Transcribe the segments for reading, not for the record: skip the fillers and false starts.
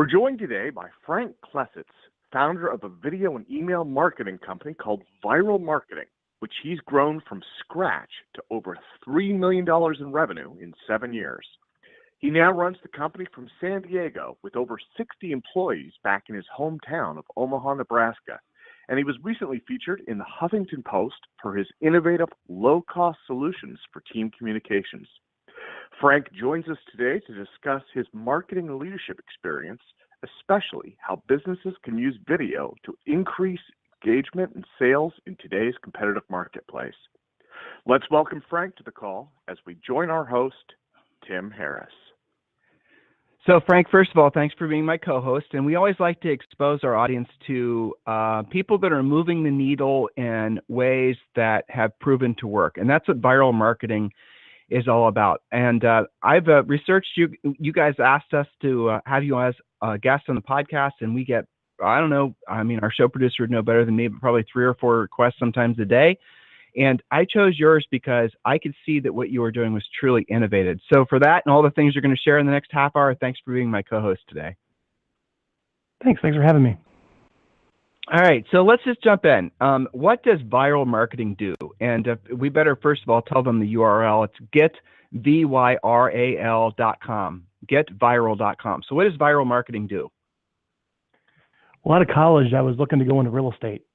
We're joined today by Frank Klesitz, founder of a video and email marketing company called Vyral Marketing, which he's grown from scratch to over $3 million in revenue in 7 years. He now runs the company from San Diego with over 60 employees back in his hometown of Omaha, Nebraska. And he was recently featured in the Huffington Post for his innovative, low-cost solutions for team communications. Frank joins us today to discuss his marketing and leadership experience, especially how businesses can use video to increase engagement and sales in today's competitive marketplace. Let's welcome Frank to the call as we join our host, Tim Harris. So Frank, first of all, thanks for being my co-host. And we always like to expose our audience to people that are moving the needle in ways that have proven to work. And that's what viral marketing is all about. And I've researched you. You guys asked us to have you as a guest on the podcast, and we get, I don't know, I mean, our show producer would know better than me, but probably 3 or 4 requests sometimes a day. And I chose yours because I could see that what you were doing was truly innovative. So for that and all the things you're going to share in the next half hour, thanks for being my co-host today. Thanks for having me. All right, so let's just jump in. What does viral marketing do? And we better, first of all, tell them the URL. It's getvyral.com, getvyral.com. So what does viral marketing do? Well, out of college, I was looking to go into real estate,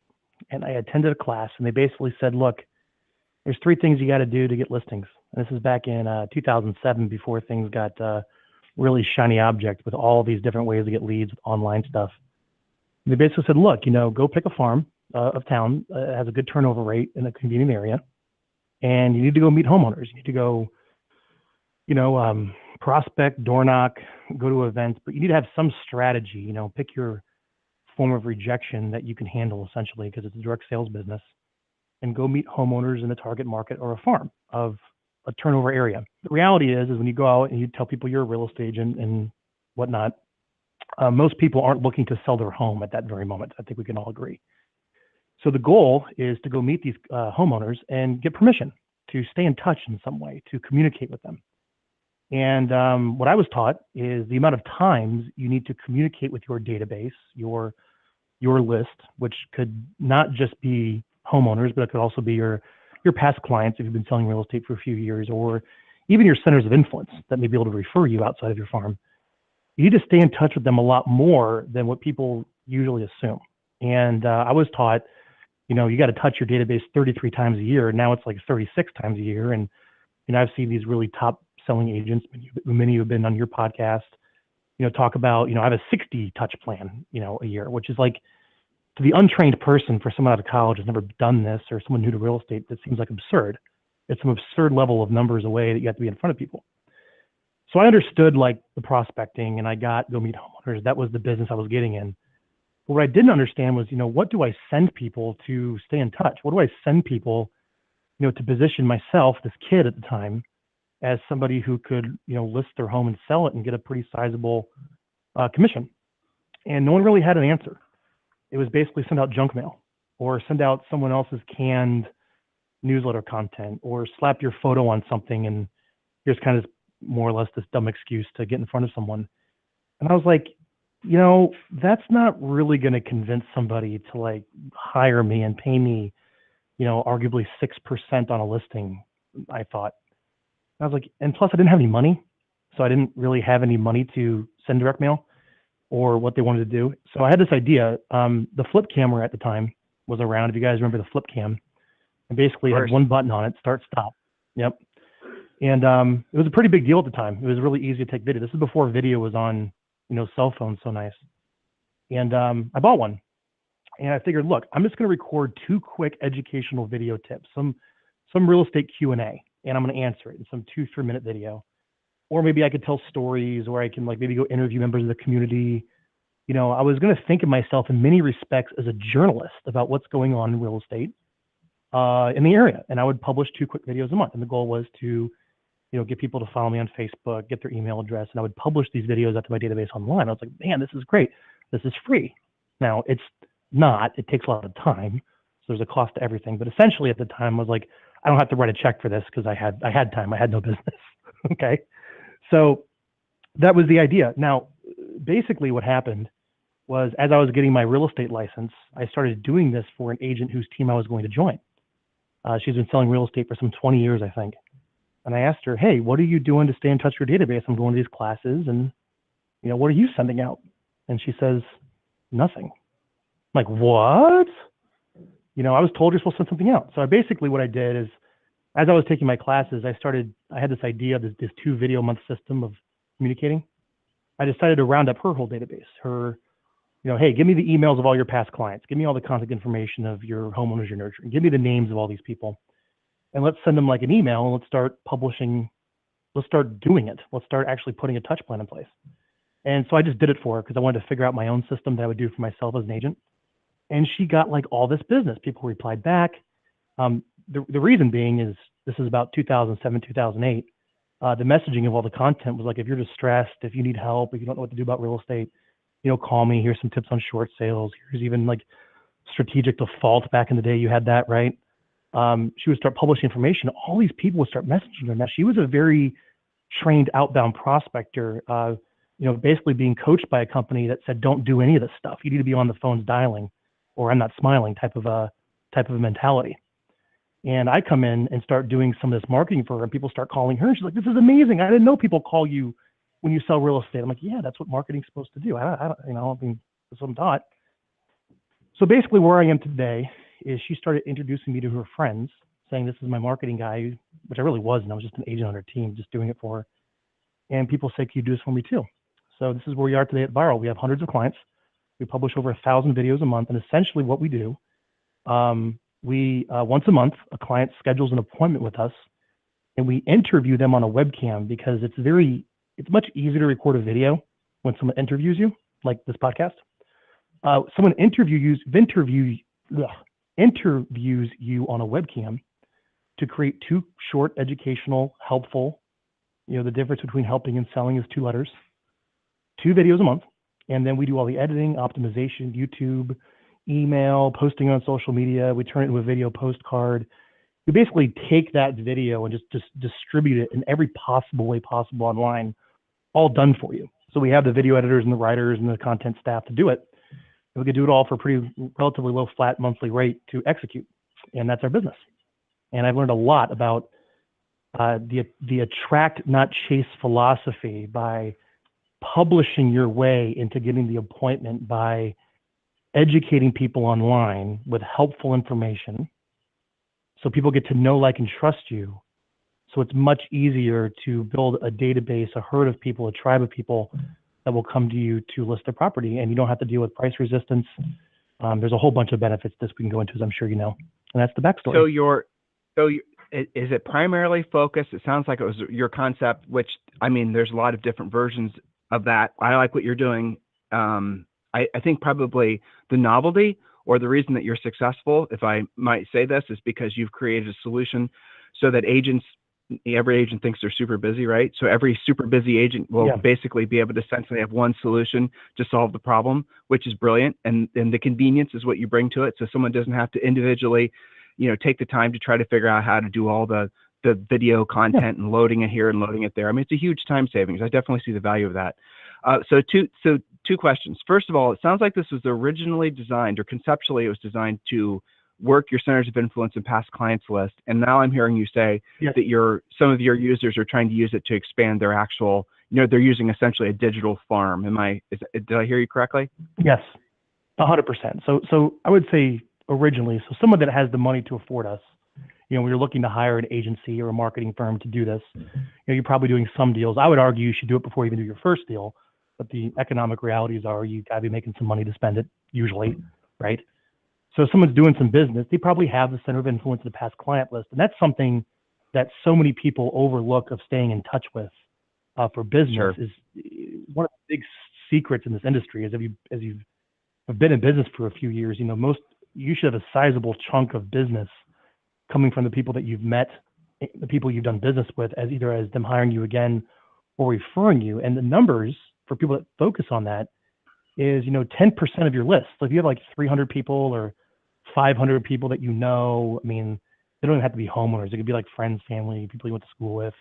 and I attended a class, and they basically said, look, there's 3 things you got to do to get listings. And this is back in 2007, before things got really shiny object with all these different ways to get leads with online stuff. They basically said, look, go pick a farm of town, has a good turnover rate in a convenient area, and you need to go meet homeowners. You need to go, prospect, door knock, go to events, but you need to have some strategy, pick your form of rejection that you can handle, essentially, because it's a direct sales business, and go meet homeowners in a target market or a farm of a turnover area. The reality is when you go out and you tell people you're a real estate agent and whatnot, most people aren't looking to sell their home at that very moment. I think we can all agree. So the goal is to go meet these homeowners and get permission to stay in touch in some way, to communicate with them. And what I was taught is the amount of times you need to communicate with your database, your list, which could not just be homeowners, but it could also be your past clients if you've been selling real estate for a few years, or even your centers of influence that may be able to refer you outside of your farm. You need to stay in touch with them a lot more than what people usually assume. And I was taught, you got to touch your database 33 times a year. Now it's like 36 times a year. And I've seen these really top selling agents, many who have been on your podcast, talk about, I have a 60 touch plan, a year, which is like, to the untrained person, for someone out of college who's never done this, or someone new to real estate, that seems like absurd. It's some absurd level of numbers away that you have to be in front of people. So I understood like the prospecting, and I got go meet homeowners. That was the business I was getting in. But what I didn't understand was, what do I send people to stay in touch? What do I send people, to position myself, this kid at the time, as somebody who could, list their home and sell it and get a pretty sizable commission? And no one really had an answer. It was basically send out junk mail, or send out someone else's canned newsletter content, or slap your photo on something, and here's kind of more or less this dumb excuse to get in front of someone. And I was like, that's not really going to convince somebody to like hire me and pay me, arguably 6% on a listing, I thought. I was like, and plus I didn't have any money. So I didn't really have any money to send direct mail or what they wanted to do. So I had this idea. The flip camera at the time was around. If you guys remember the flip cam, and basically had one button on it, start, stop. Yep. And it was a pretty big deal at the time. It was really easy to take video. This is before video was on, cell phones so nice. And I bought one. And I figured, look, I'm just going to record 2 quick educational video tips, some real estate Q&A, and I'm going to answer it in some 2-3 minute video. Or maybe I could tell stories, or I can like maybe go interview members of the community. I was going to think of myself in many respects as a journalist about what's going on in real estate in the area. And I would publish 2 quick videos a month. And the goal was to get people to follow me on Facebook, get their email address, and I would publish these videos out to my database online. I was like, man, this is great. This is free. Now, it's not. It takes a lot of time. So there's a cost to everything. But essentially at the time, I was like, I don't have to write a check for this because I had time. I had no business. Okay. So that was the idea. Now, basically what happened was, as I was getting my real estate license, I started doing this for an agent whose team I was going to join. She's been selling real estate for some 20 years, I think. And I asked her, hey, what are you doing to stay in touch with your database? I'm going to these classes, and what are you sending out? And she says, nothing. I'm like, what? I was told you're supposed to send something out. So basically what I did is, as I was taking my classes, I had this idea of this 2 video a month system of communicating. I decided to round up her whole database. Hey, give me the emails of all your past clients. Give me all the contact information of your homeowners you're nurturing. Give me the names of all these people. And let's send them like an email, and let's start publishing. Let's start doing it. Let's start actually putting a touch plan in place. And so I just did it for her because I wanted to figure out my own system that I would do for myself as an agent. And she got like all this business. People replied back. The reason being is this is about 2007, 2008. The messaging of all the content was like, if you're distressed, if you need help, if you don't know what to do about real estate, call me. Here's some tips on short sales. Here's even like strategic default. Back in the day, you had that, right? She would start publishing information. All these people would start messaging her. Now, she was a very trained outbound prospector, basically being coached by a company that said, don't do any of this stuff. You need to be on the phones dialing, or I'm not smiling type of a mentality. And I come in and start doing some of this marketing for her, and people start calling her. She's like, this is amazing. I didn't know people call you when you sell real estate. I'm like, yeah, that's what marketing's supposed to do. I mean, that's what I'm taught. So basically where I am today is she started introducing me to her friends, saying, this is my marketing guy, which I really wasn't. I was just an agent on her team, just doing it for her. And people say, can you do this for me too? So this is where we are today at Vyral. We have hundreds of clients. We publish over 1,000 videos a month. And essentially what we do, once a month, a client schedules an appointment with us, and we interview them on a webcam, because it's much easier to record a video when someone interviews you, like this podcast. Someone interviews you on a webcam to create 2 short, educational, helpful, the difference between helping and selling is 2 letters, 2 videos a month. And then we do all the editing, optimization, YouTube, email, posting on social media. We turn it into a video postcard. We basically take that video and just distribute it in every possible way possible online, all done for you. So we have the video editors and the writers and the content staff to do it. And we could do it all for a pretty relatively low flat monthly rate to execute. And that's our business. And I've learned a lot about the attract, not chase philosophy by publishing your way into getting the appointment, by educating people online with helpful information so people get to know, like, and trust you. So it's much easier to build a database, a herd of people, a tribe of people that will come to you to list their property, and you don't have to deal with price resistance. There's a whole bunch of benefits this we can go into, as I'm sure you know, and that's the backstory. Is it primarily focused? It sounds like it was your concept, which, I mean, there's a lot of different versions of that. I like what you're doing. I think probably the novelty, or the reason that you're successful, if I might say this, is because you've created a solution so that every agent thinks they're super busy, right? So every super busy agent will basically be able to essentially have one solution to solve the problem, which is brilliant. And the convenience is what you bring to it. So someone doesn't have to individually, take the time to try to figure out how to do all the video content and loading it here and loading it there. I mean, it's a huge time savings. I definitely see the value of that. So two questions. First of all, it sounds like this was originally designed, or conceptually it was designed to work your centers of influence and past clients list. And now I'm hearing you say that some of your users are trying to use it to expand their actual, they're using essentially a digital farm. Did I hear you correctly? Yes, 100%. So I would say originally, so someone that has the money to afford us, when you're looking to hire an agency or a marketing firm to do this, you're probably doing some deals. I would argue you should do it before you even do your first deal. But the economic realities are you got to be making some money to spend it, usually, right? So if someone's doing some business, they probably have the center of influence in the past client list. And that's something that so many people overlook of staying in touch with for business. Sure. Is one of the big secrets in this industry is as you've been in business for a few years, you should have a sizable chunk of business coming from the people that you've met, the people you've done business with, as either as them hiring you again or referring you. And the numbers for people that focus on that is, 10% of your list. So if you have like 300 people or 500 people that I mean, they don't even have to be homeowners. It could be like friends, family, people you went to school with,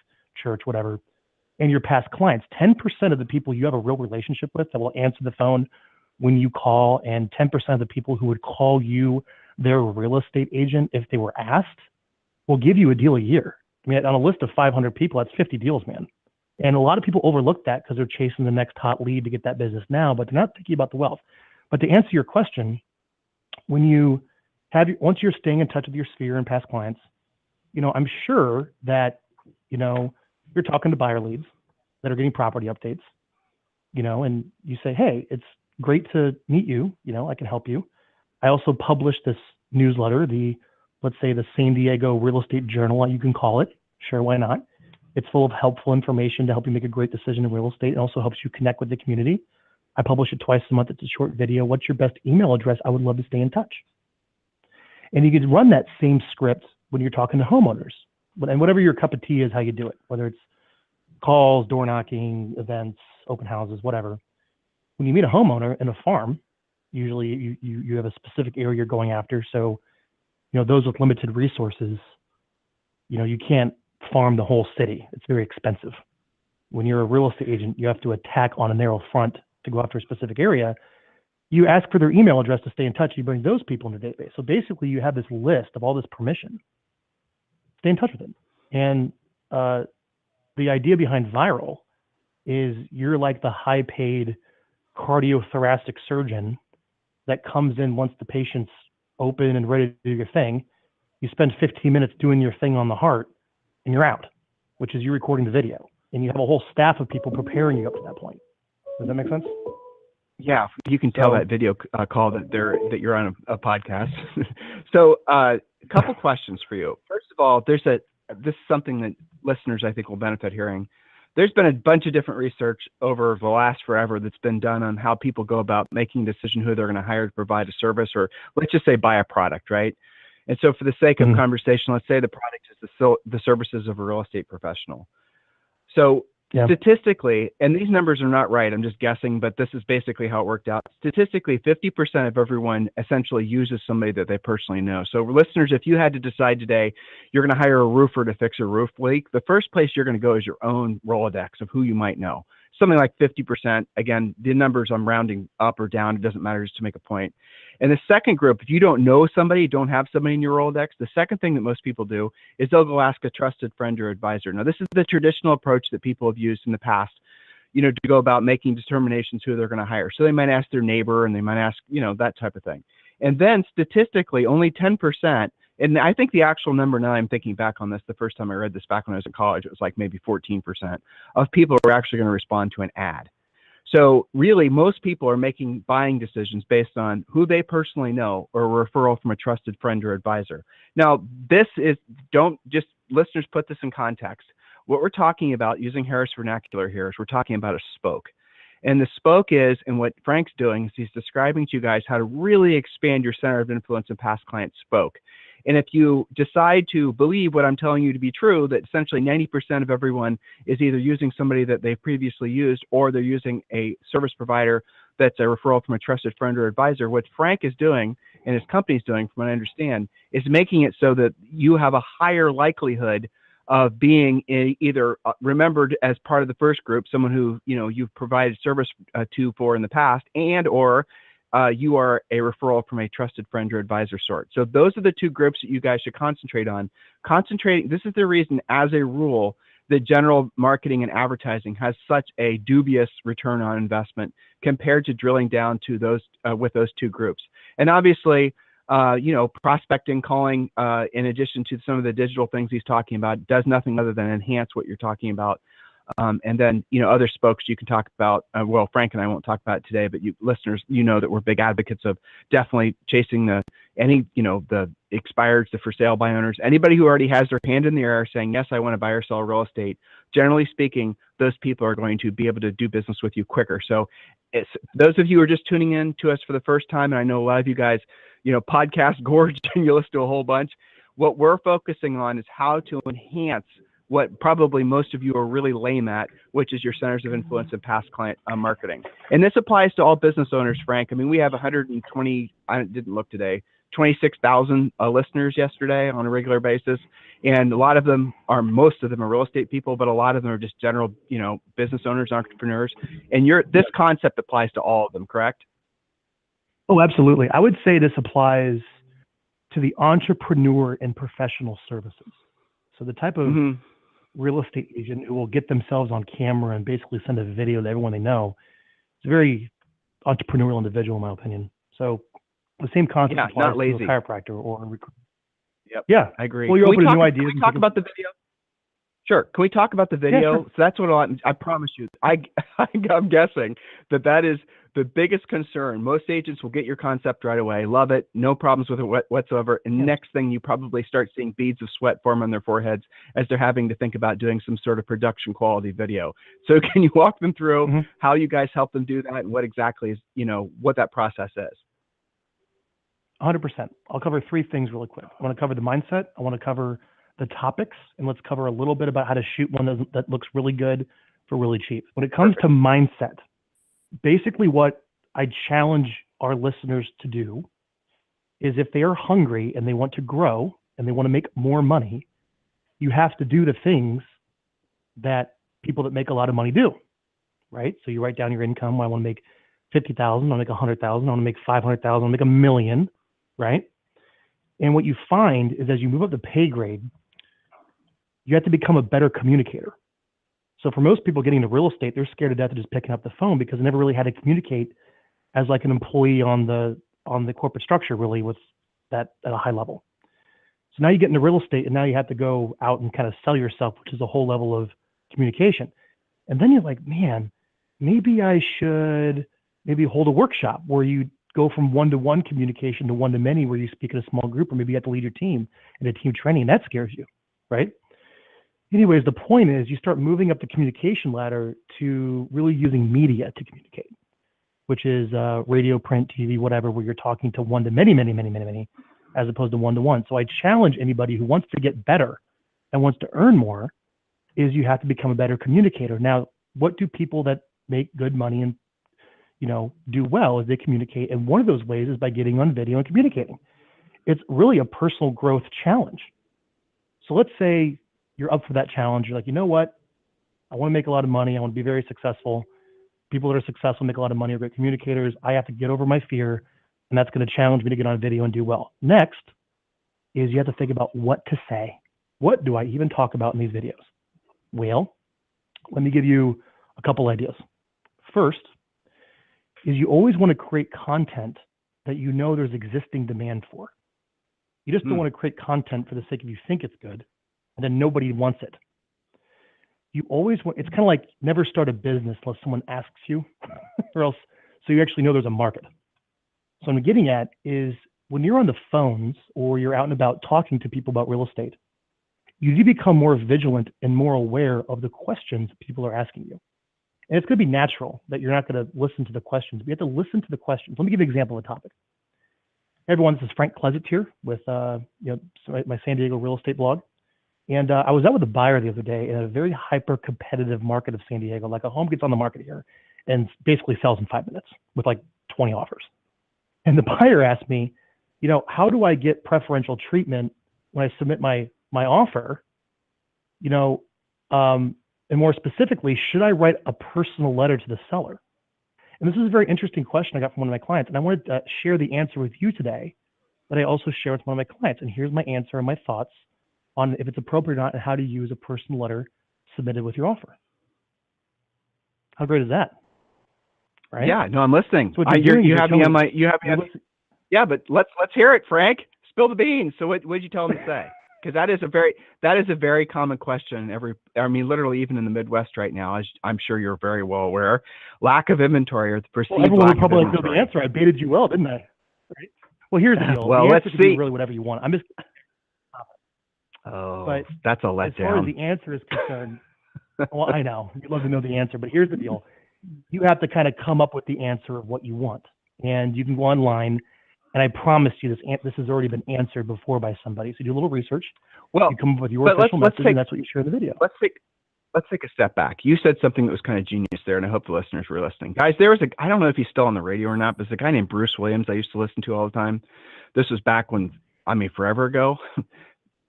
church, whatever. and your past clients. 10% of the people you have a real relationship with that will answer the phone when you call, and 10% of the people who would call you their real estate agent if they were asked will give you a deal a year. I mean, on a list of 500 people, that's 50 deals, man. And a lot of people overlook that because they're chasing the next hot lead to get that business now, but they're not thinking about the wealth. But to answer your question, when you once you're staying in touch with your sphere and past clients, I'm sure that, you're talking to buyer leads that are getting property updates, and you say, hey, it's great to meet you. I can help you. I also publish this newsletter, let's say the San Diego Real Estate Journal, you can call it. Sure, why not? It's full of helpful information to help you make a great decision in real estate. It also helps you connect with the community. I publish it twice a month. It's a short video. What's your best email address? I would love to stay in touch. And you could run that same script when you're talking to homeowners. And whatever your cup of tea is, how you do it, whether it's calls, door knocking, events, open houses, whatever. When you meet a homeowner in a farm, usually you have a specific area you're going after. So, those with limited resources, you can't farm the whole city. It's very expensive. When you're a real estate agent, you have to attack on a narrow front to go after a specific area. You ask for their email address to stay in touch. You bring those people in the database. So basically, you have this list of all this permission. Stay in touch with them. And the idea behind Vyral is you're like the high-paid cardiothoracic surgeon that comes in once the patient's open and ready to do your thing. You spend 15 minutes doing your thing on the heart, and you're out, which is you recording the video. And you have a whole staff of people preparing you up to that point. Does that make sense? Yeah, you can tell that video call that you're on a podcast. So a couple questions for you. First of all, this is something that listeners I think will benefit hearing. There's been a bunch of different research over the last forever that's been done on how people go about making a decision who they're going to hire to provide a service, or let's just say buy a product, right? And so for the sake of conversation, let's say the product is the services of a real estate professional. So statistically, and these numbers are not right, I'm just guessing, but this is basically how it worked out. Statistically, 50% of everyone essentially uses somebody that they personally know. So listeners, if you had to decide today, you're going to hire a roofer to fix a roof leak, the first place you're going to go is your own Rolodex of who you might know. Something like 50%. Again, the numbers I'm rounding up or down, it doesn't matter, just to make a point. And the second group, if you don't know somebody, don't have somebody in your Rolodex, the second thing that most people do is they'll go ask a trusted friend or advisor. Now, this is the traditional approach that people have used in the past, to go about making determinations who they're going to hire. So they might ask their neighbor, and they might ask, that type of thing. And then statistically, only 10%, and I think the actual number, now I'm thinking back on this, the first time I read this back when I was in college, it was like maybe 14% of people are actually going to respond to an ad. So really, most people are making buying decisions based on who they personally know or a referral from a trusted friend or advisor. Now, listeners, put this in context. What we're talking about, using Harris vernacular here, is we're talking about a spoke. And the spoke is, and what Frank's doing is he's describing to you guys how to really expand your center of influence and past client spoke. And if you decide to believe what I'm telling you to be true, that essentially 90% of everyone is either using somebody that they've previously used, or they're using a service provider that's a referral from a trusted friend or advisor, what Frank is doing and his company's doing, from what I understand, is making it so that you have a higher likelihood of being either remembered as part of the first group, someone who you've provided service for in the past, and or you are a referral from a trusted friend or advisor sort. So those are the two groups that you guys should concentrate on. This is the reason, as a rule, that general marketing and advertising has such a dubious return on investment compared to drilling down to those with those two groups. And obviously, prospecting, calling, in addition to some of the digital things he's talking about, does nothing other than enhance what you're talking about. And then, other spokes you can talk about. Well, Frank and I won't talk about it today, but you listeners, that we're big advocates of definitely chasing the expireds, the for sale by owners, anybody who already has their hand in the air saying, yes, I want to buy or sell real estate. Generally speaking, those people are going to be able to do business with you quicker. So those of you who are just tuning in to us for the first time, and I know a lot of you guys, podcast gorged and you listen to a whole bunch. What we're focusing on is how to enhance what probably most of you are really lame at, which is your centers of influence and past client marketing. And this applies to all business owners, Frank. I mean, we have 120, I didn't look today, 26,000 listeners yesterday on a regular basis. And most of them are real estate people, but a lot of them are just general, business owners, entrepreneurs. And this concept applies to all of them, correct? Oh, absolutely. I would say this applies to the entrepreneur in professional services. So the type of real estate agent who will get themselves on camera and basically send a video to everyone they know is a very entrepreneurial individual, in my opinion. So the same concept applies to a chiropractor or a recruiter. Yep. Yeah, I agree. Well, you're open to new ideas. Can we talk about the video? Sure. Can we talk about the video? Yeah, sure. So that's what I promise you. I'm guessing that is the biggest concern. Most agents will get your concept right away, love it, no problems with it whatsoever. And next thing, you probably start seeing beads of sweat form on their foreheads as they're having to think about doing some sort of production quality video. So can you walk them through how you guys help them do that and what exactly is, what that process is? 100%. I'll cover three things really quick. I want to cover the mindset. I want to cover the topics, and let's cover a little bit about how to shoot one that looks really good for really cheap. When it comes to mindset, basically what I challenge our listeners to do is if they are hungry and they want to grow and they want to make more money, you have to do the things that people that make a lot of money do, right? So you write down your income. I want to make 50,000. I want to make 100,000. I want to make 500,000. I want to make $1 million, right? And what you find is as you move up the pay grade, you have to become a better communicator. So for most people getting into real estate, they're scared to death of just picking up the phone because they never really had to communicate as like an employee on the corporate structure really with that at a high level. So now you get into real estate and now you have to go out and kind of sell yourself, which is a whole level of communication. And then you're like, man, maybe I should hold a workshop where you go from one-to-one communication to one-to-many where you speak in a small group, or maybe you have to lead your team in a team training, and that scares you, right? Anyways, the point is you start moving up the communication ladder to really using media to communicate, which is radio, print, TV, whatever, where you're talking to one-to-many, many, as opposed to one-to-one. So I challenge anybody who wants to get better and wants to earn more is you have to become a better communicator. Now, what do people that make good money and do well is they communicate. And one of those ways is by getting on video and communicating. It's really a personal growth challenge. So let's say you're up for that challenge. You're like, you know what? I want to make a lot of money. I want to be very successful. People that are successful make a lot of money are great communicators. I have to get over my fear, and that's going to challenge me to get on video and do well. Next is you have to think about what to say. What do I even talk about in these videos? Well, let me give you a couple ideas. First is you always want to create content that there's existing demand for. You just don't want to create content for the sake of you think it's good, and then nobody wants it. You always want, it's kind of like never start a business unless someone asks you, or else, so you actually know there's a market. So what I'm getting at is when you're on the phones or you're out and about talking to people about real estate, you do become more vigilant and more aware of the questions people are asking you. And it's going to be natural that you're not going to listen to the questions, but you have to listen to the questions. Let me give you an example of a topic. Hey everyone, this is Frank Klesitz here with my San Diego real estate blog. And I was out with a buyer the other day in a very hyper-competitive market of San Diego. Like a home gets on the market here and basically sells in 5 minutes with like 20 offers. And the buyer asked me, how do I get preferential treatment when I submit my offer? And more specifically, should I write a personal letter to the seller? And this is a very interesting question I got from one of my clients. And I wanted to share the answer with you today, but I also share with one of my clients. And here's my answer and my thoughts on if it's appropriate or not and how to use a personal letter submitted with your offer. How great is that? Right? Yeah, no, I'm listening. So you have me on my, yeah, but let's hear it, Frank. Spill the beans. So what did you tell him to say? Because that is a very common question. Literally even in the Midwest right now, as I'm sure you're very well aware, lack of inventory or the perceived everyone lack would probably of know the answer. I baited you well, didn't I? Right? Well, here's the deal. Well, the let's answer see. can be really whatever you want. But that's a letdown. As far as the answer is concerned, well, I know you'd love to know the answer, but here's the deal: you have to kind of come up with the answer of what you want, and you can go online. And I promise you, this has already been answered before by somebody. So do a little research. Well, you come up with your official message, and that's what you share in the video. let's take a step back. You said something that was kind of genius there, and I hope the listeners were listening. Guys, there was I don't know if he's still on the radio or not, but there's a guy named Bruce Williams I used to listen to all the time. This was back when, forever ago,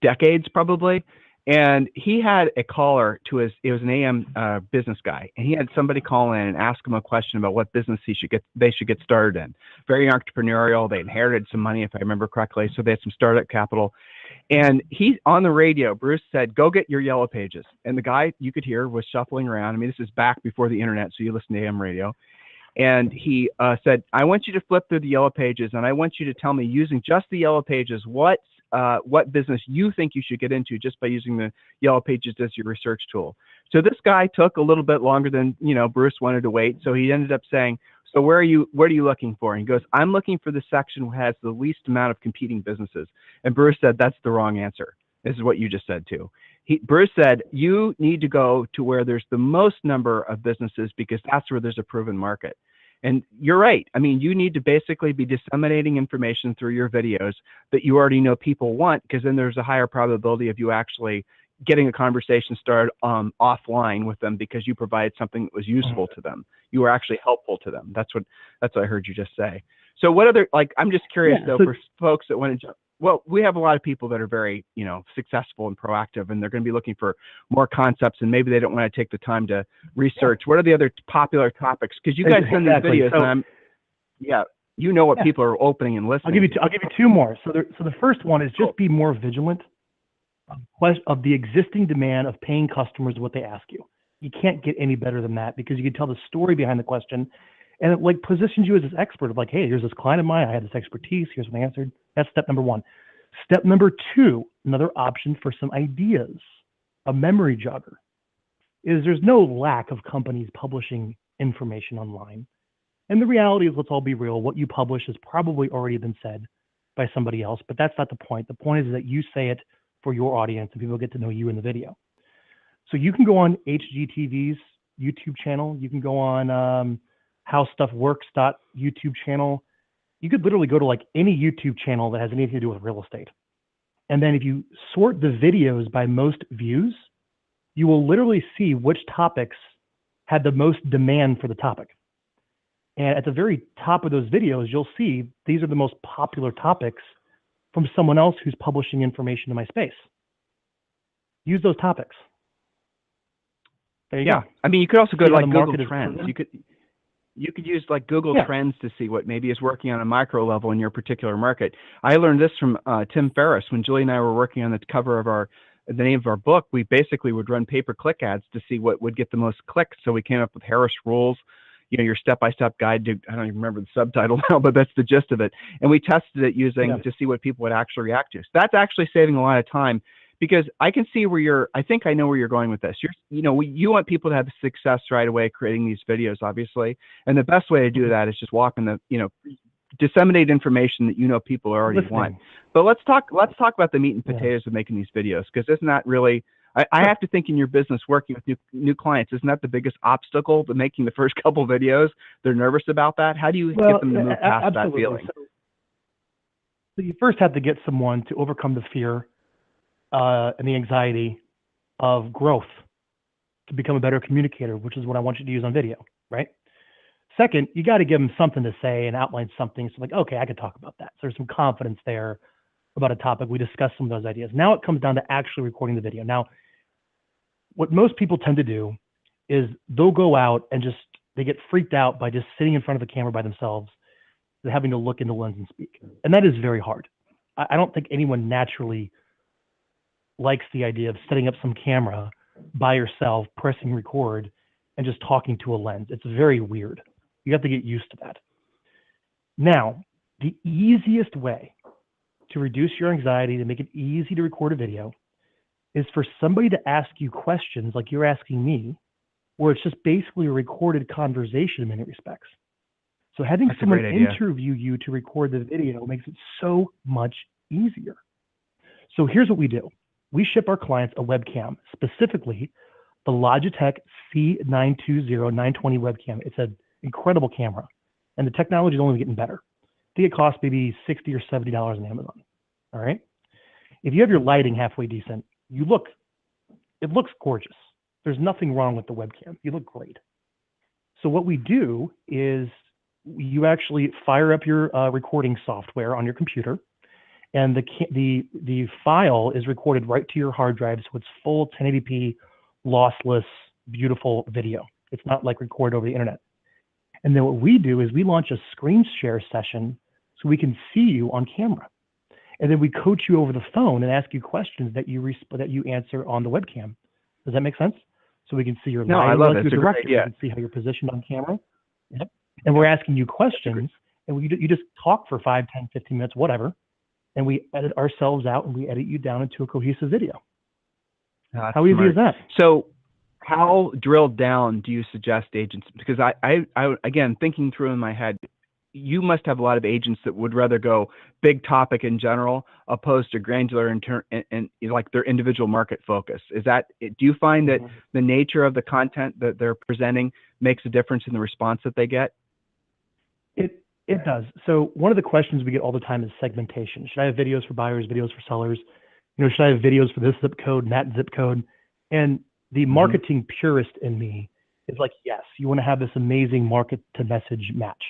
decades probably. And he had a caller to it was an AM business guy, and he had somebody call in and ask him a question about what business they should get started in. Very entrepreneurial. They inherited some money, if I remember correctly, so they had some startup capital. And he, on the radio, Bruce said, "Go get your yellow pages." And the guy, you could hear, was shuffling around. This is back before the internet, so you listen to AM radio. And he said, "I want you to flip through the yellow pages, and I want you to tell me, using just the yellow pages, what business you think you should get into just by using the yellow pages as your research tool." So this guy took a little bit longer than, Bruce wanted to wait. So he ended up saying, "So what are you looking for?" And he goes, "I'm looking for the section that has the least amount of competing businesses." And Bruce said, "That's the wrong answer." This is what you just said too. Bruce said, "You need to go to where there's the most number of businesses, because that's where there's a proven market." And you're right. You need to basically be disseminating information through your videos that you already know people want, because then there's a higher probability of you actually getting a conversation started offline with them, because you provided something that was useful to them. You were actually helpful to them. That's what I heard you just say. So what other, I'm just curious for folks that want to jump. Well, we have a lot of people that are very, successful and proactive, and they're going to be looking for more concepts, and maybe they don't want to take the time to research. What are the other popular topics? Because you guys send these videos, and what people are opening and listening. I'll give you two more. So the first one is just be more vigilant of the existing demand of paying customers what they ask you. You can't get any better than that, because you can tell the story behind the question, and it positions you as this expert of hey, here's this client of mine, I had this expertise, here's what I answered. That's step number one. Step number two, another option for some ideas, a memory jogger, is there's no lack of companies publishing information online. And the reality is, let's all be real, what you publish has probably already been said by somebody else, but that's not the point. The point is that you say it for your audience and people get to know you in the video. So you can go on HGTV's YouTube channel. You can go on HowStuffWorks.YouTube channel. You could literally go to any YouTube channel that has anything to do with real estate. And then if you sort the videos by most views, you will literally see which topics had the most demand for the topic. And at the very top of those videos, you'll see these are the most popular topics from someone else who's publishing information in my space. Use those topics. There you go. You could also go to Google Trends. You could use Google Trends to see what maybe is working on a micro level in your particular market. I learned this from Tim Ferriss when Julie and I were working on the cover of the name of our book. We basically would run pay-per-click ads to see what would get the most clicks. So we came up with Harris Rules, your step-by-step guide to, I don't even remember the subtitle now, but that's the gist of it. And we tested it to see what people would actually react to. So that's actually saving a lot of time, because I can see I think I know where you're going with this. You want people to have success right away creating these videos, obviously. And the best way to do that is just walk in disseminate information that people already want. But let's talk about the meat and potatoes of making these videos, because isn't that really, I have to think in your business working with new clients, isn't that the biggest obstacle to making the first couple videos? They're nervous about that. How do you get them to move past that feeling? So you first have to get someone to overcome the fear and the anxiety of growth to become a better communicator, which is what I want you to use on video, right? Second, you got to give them something to say and outline something. So okay, I could talk about that. So there's some confidence there about a topic. We discussed some of those ideas. Now it comes down to actually recording the video. Now, what most people tend to do is they'll go out and they get freaked out by just sitting in front of the camera by themselves and having to look in the lens and speak. And that is very hard. I don't think anyone naturally likes the idea of setting up some camera by yourself, pressing record, and just talking to a lens. It's very weird. You have to get used to that. Now, the easiest way to reduce your anxiety, to make it easy to record a video, is for somebody to ask you questions like you're asking me, where it's just basically a recorded conversation in many respects. So having someone interview you to record the video makes it so much easier. So here's what we do. We ship our clients a webcam, specifically the Logitech C920-920 webcam. It's an incredible camera, and the technology is only getting better. I think it costs maybe $60 or $70 on Amazon. All right. If you have your lighting halfway decent, it looks gorgeous. There's nothing wrong with the webcam. You look great. So what we do is you actually fire up your recording software on your computer, and the file is recorded right to your hard drive, so it's full 1080p, lossless, beautiful video. It's not like recorded over the internet. And then what we do is we launch a screen share session so we can see you on camera. And then we coach you over the phone and ask you questions that you answer on the webcam. Does that make sense? So we can see your I love it. It's a great idea. We can see how you're positioned on camera. Yep. And we're asking you questions, and you just talk for 5, 10, 15 minutes, whatever. And we edit ourselves out, and we edit you down into a cohesive video. How easy is that? So how drilled down do you suggest agents? Because I again, thinking through in my head, you must have a lot of agents that would rather go big topic in general opposed to granular and like their individual market focus. Do you find that the nature of the content that they're presenting makes a difference in the response that they get? It does. So one of the questions we get all the time is segmentation. Should I have videos for buyers, videos for sellers? Should I have videos for this zip code and that zip code? And the marketing purist in me is like, yes, you want to have this amazing market to message match.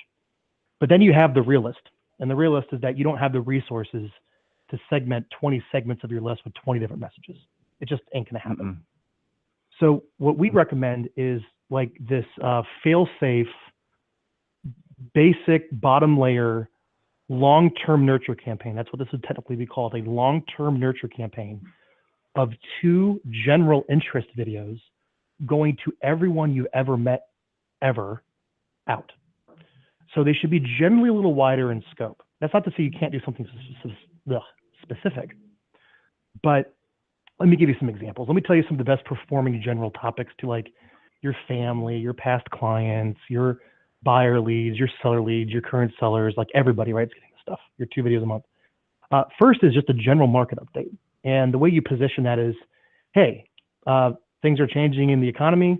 But then you have the realist. And the realist is that you don't have the resources to segment 20 segments of your list with 20 different messages. It just ain't going to happen. So what we recommend is like this fail-safe, basic bottom layer, long-term nurture campaign. That's what this would technically be called, a long-term nurture campaign of 2 general interest videos going to everyone you ever met, ever, out. So they should be generally a little wider in scope. That's not to say you can't do something specific, but let me give you some examples. Let me tell you some of the best performing general topics to like your family, your past clients, your buyer leads, your seller leads, your current sellers, like everybody, right? It's getting this stuff, your 2 videos a month. First is just a general market update. And the way you position that is, hey, things are changing in the economy.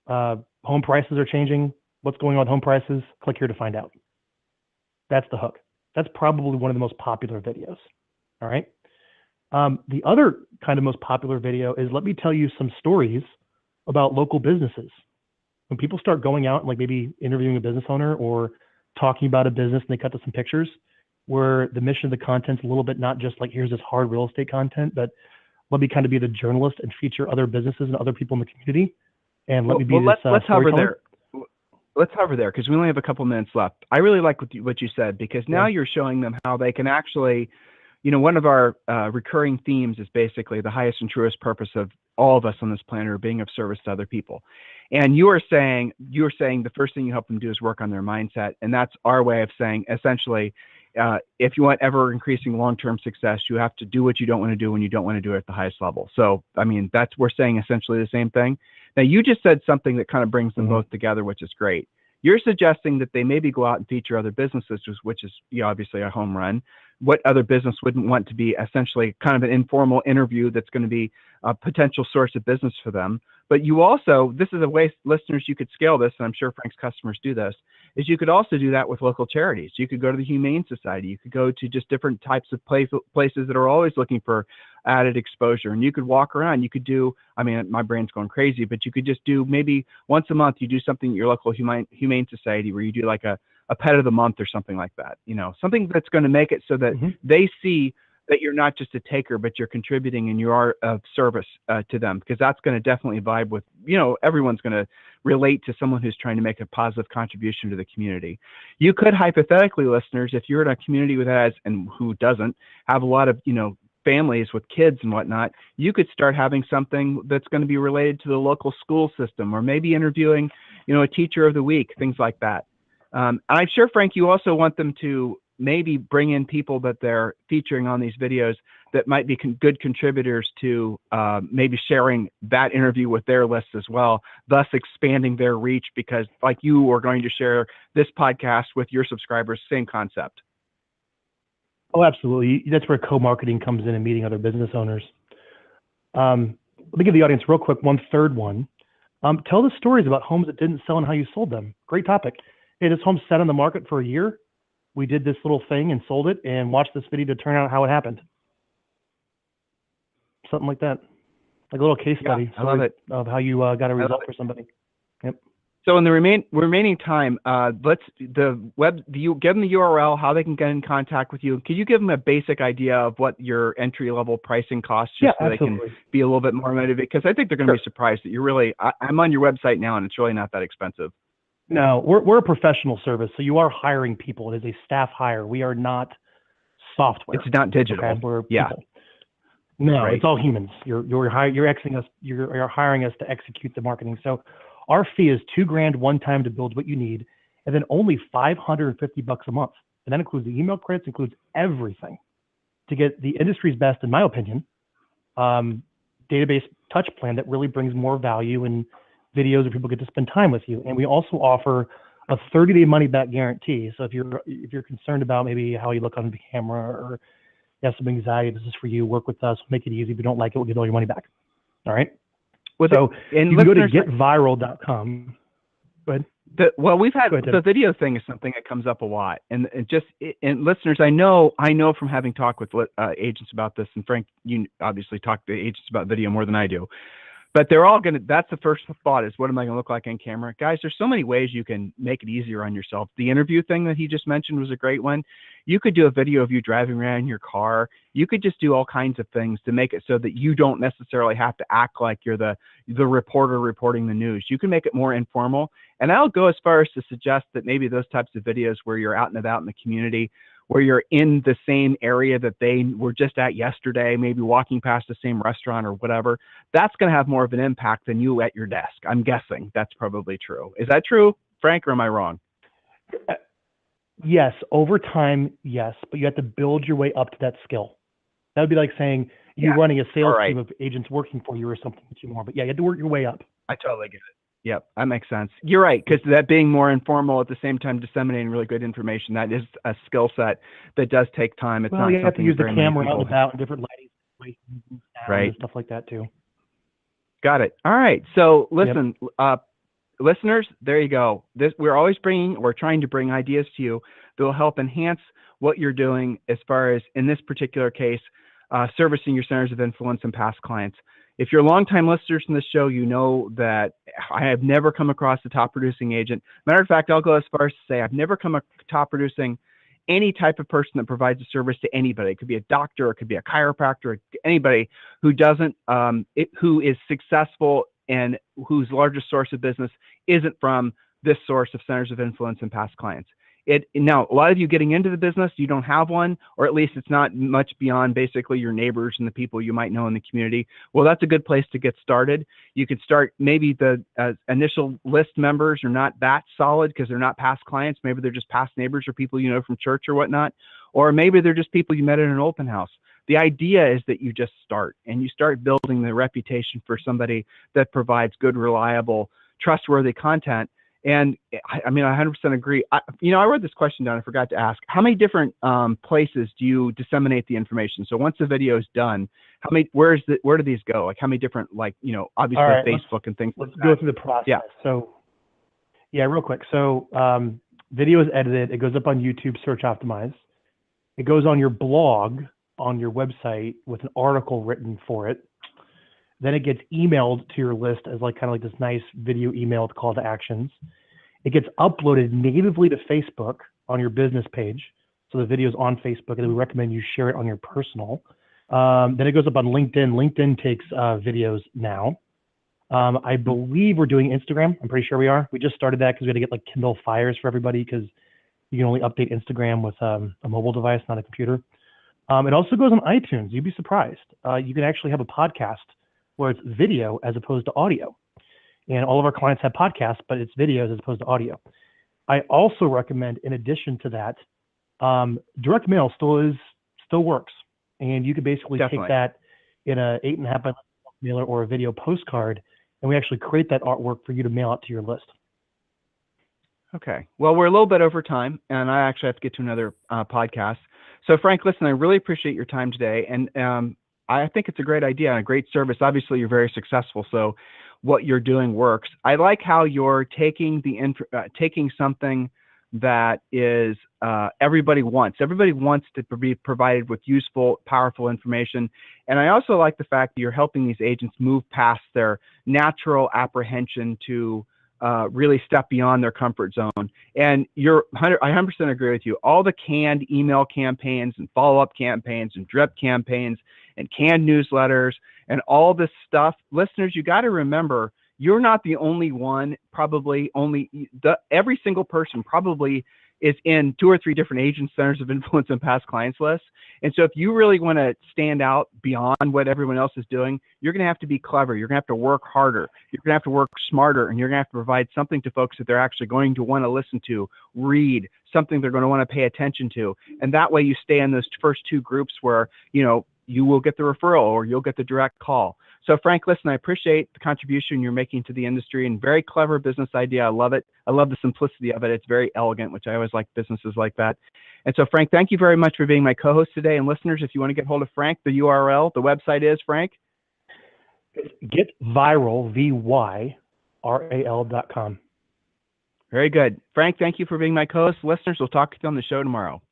Home prices are changing. What's going on with home prices? Click here to find out. That's the hook. That's probably one of the most popular videos. All right. The other kind of most popular video is let me tell you some stories about local businesses. When people start going out and like maybe interviewing a business owner or talking about a business and they cut to some pictures where the mission of the content's a little bit not just like here's this hard real estate content, but let me kind of be the journalist and feature other businesses and other people in the community. And let me be this let's hover there. Let's hover there because we only have a couple minutes left. I really like what you said because now you're showing them how they can actually, one of our recurring themes is basically the highest and truest purpose of all of us on this planet are being of service to other people. And you're saying the first thing you help them do is work on their mindset. And that's our way of saying essentially, if you want ever increasing long-term success, you have to do what you don't want to do when you don't want to do it at the highest level. So, I mean, we're saying essentially the same thing. Now, you just said something that kind of brings them both together, which is great. You're suggesting that they maybe go out and feature other businesses, which is obviously a home run. What other business wouldn't want to be essentially kind of an informal interview that's going to be a potential source of business for them? But you also, this is a way, listeners, you could scale this, and I'm sure Frank's customers do this, is you could also do that with local charities. You could go to the Humane Society. You could go to just different types of places that are always looking for added exposure. And you could walk around. You could do, I mean, my brain's going crazy, but you could just do maybe once a month, you do something at your local Humane Society where you do like a pet of the month or something like that. Something that's going to make it so that they see that you're not just a taker, but you're contributing and you are of service to them, because that's going to definitely vibe with, everyone's going to relate to someone who's trying to make a positive contribution to the community. You could hypothetically, listeners, if you're in a community that has, and who doesn't, have a lot of, families with kids and whatnot, you could start having something that's going to be related to the local school system, or maybe interviewing, a teacher of the week, things like that. And I'm sure, Frank, you also want them to maybe bring in people that they're featuring on these videos that might be good contributors to maybe sharing that interview with their list as well, thus expanding their reach, because like you are going to share this podcast with your subscribers, same concept. Oh, absolutely. That's where co-marketing comes in and meeting other business owners. Let me give the audience real quick one third one. Tell the stories about homes that didn't sell and how you sold them. Great topic. Hey, this home sat on the market for a year. We did this little thing and sold it, and watch this video to turn out how it happened. Something like that. like a little case Yeah, study. I love it. Of how you got a result for somebody. Yep. So in the remaining time, you give them the URL, how they can get in contact with you. Can you give them a basic idea of what your entry-level pricing costs, just so absolutely. they can be a little bit more motivated? Because I think they're going to be surprised that you're really, I'm on your website now, and it's really not that expensive. No, we're a professional service, so you are hiring people. It is a staff hire. We are not software. It's not digital. Okay? We're yeah. people. No, Right. It's all humans. You're hiring us to execute the marketing. So our fee is $2,000 one time to build what you need, and then only $550 a month. And that includes the email credits, includes everything to get the industry's best, in my opinion, database touch plan that really brings more value and videos where people get to spend time with you. And we also offer a 30-day money-back guarantee. So if you're concerned about maybe how you look on the camera or you have some anxiety, this is for you. Work with us. Make it easy. If you don't like it, we'll get all your money back. All right. You can go to getvyral.com. Go ahead. We've had the video thing is something that comes up a lot, and listeners, I know from having talked with agents about this, and Frank, you obviously talk to agents about video more than I do. But they're all that's the first thought is, what am I going to look like on camera? Guys, there's so many ways you can make it easier on yourself. The interview thing that he just mentioned was a great one. You could do a video of you driving around in your car. You could just do all kinds of things to make it so that you don't necessarily have to act like you're the reporter reporting the news. You can make it more informal. And I'll go as far as to suggest that maybe those types of videos where you're out and about in the community, where you're in the same area that they were just at yesterday, maybe walking past the same restaurant or whatever, that's going to have more of an impact than you at your desk. I'm guessing that's probably true. Is that true, Frank, or am I wrong? Yes, over time, yes, but you have to build your way up to that skill. That would be like saying you're running a sales team of agents working for you or something more. But yeah, you have to work your way up. I totally get it. Yep, that makes sense. You're right, because that being more informal at the same time disseminating really good information, that is a skill set that does take time. It's not you have to use the camera out and about in different lighting situations and stuff like that too. Got it. All right. So listen, listeners, there you go. We're trying to bring ideas to you that will help enhance what you're doing as far as, in this particular case, servicing your centers of influence and past clients. If you're longtime listeners from this show, you know that I have never come across a top producing agent. Matter of fact, I'll go as far as to say I've never come across top producing any type of person that provides a service to anybody. It could be a doctor, it could be a chiropractor, anybody who doesn't, who is successful and whose largest source of business isn't from this source of centers of influence and past clients. Now, a lot of you getting into the business, you don't have one, or at least it's not much beyond basically your neighbors and the people you might know in the community. Well, that's a good place to get started. You could start, maybe the initial list members are not that solid because they're not past clients. Maybe they're just past neighbors or people you know from church or whatnot. Or maybe they're just people you met at an open house. The idea is that you just start, and you start building the reputation for somebody that provides good, reliable, trustworthy content. And I mean, I 100% agree. I wrote this question down. I forgot to ask. How many different places do you disseminate the information? So once the video is done, where do these go? Like how many different, obviously Facebook and things like that. Let's go through the process. Yeah. So, real quick. So video is edited. It goes up on YouTube, search optimized. It goes on your blog, on your website with an article written for it. Then it gets emailed to your list as kind of this nice video emailed call to actions. It gets uploaded natively to Facebook on your business page. So the video is on Facebook, and we recommend you share it on your personal. Then it goes up on LinkedIn. LinkedIn takes videos now. I believe we're doing Instagram. I'm pretty sure we are. We just started that because we had to get Kindle Fires for everybody, because you can only update Instagram with a mobile device, not a computer. It also goes on iTunes. You'd be surprised. You can actually have a podcast where it's video as opposed to audio. And all of our clients have podcasts, but it's videos as opposed to audio. I also recommend, in addition to that, direct mail still works. And you could basically take that in a 8.5 by mailer or a video postcard, and we actually create that artwork for you to mail out to your list. Okay. Well, we're a little bit over time, and I actually have to get to another podcast. So Frank, listen, I really appreciate your time today. And I think it's a great idea and a great service. Obviously, you're very successful, so what you're doing works. I like how you're taking something that is everybody wants. Everybody wants to be provided with useful, powerful information. And I also like the fact that you're helping these agents move past their natural apprehension to really step beyond their comfort zone. And I 100% agree with you. All the canned email campaigns and follow-up campaigns and drip campaigns and canned newsletters and all this stuff, listeners, you got to remember, you're not the only one. Probably every single person probably is in 2 or 3 different agent centers of influence and past clients lists. And so if you really want to stand out beyond what everyone else is doing, you're going to have to be clever. You're going to have to work harder. You're going to have to work smarter, and you're going to have to provide something to folks that they're actually going to want to listen to, read, something they're going to want to pay attention to. And that way you stay in those first 2 groups where, you will get the referral or you'll get the direct call. So Frank, listen, I appreciate the contribution you're making to the industry, and very clever business idea. I love it. I love the simplicity of it. It's very elegant, which I always like businesses like that. And so Frank, thank you very much for being my co-host today. And listeners, if you want to get hold of Frank, the URL, the website is, Frank? Get Vyral, VYRAL.com. Very good. Frank, thank you for being my co-host. Listeners, we'll talk to you on the show tomorrow.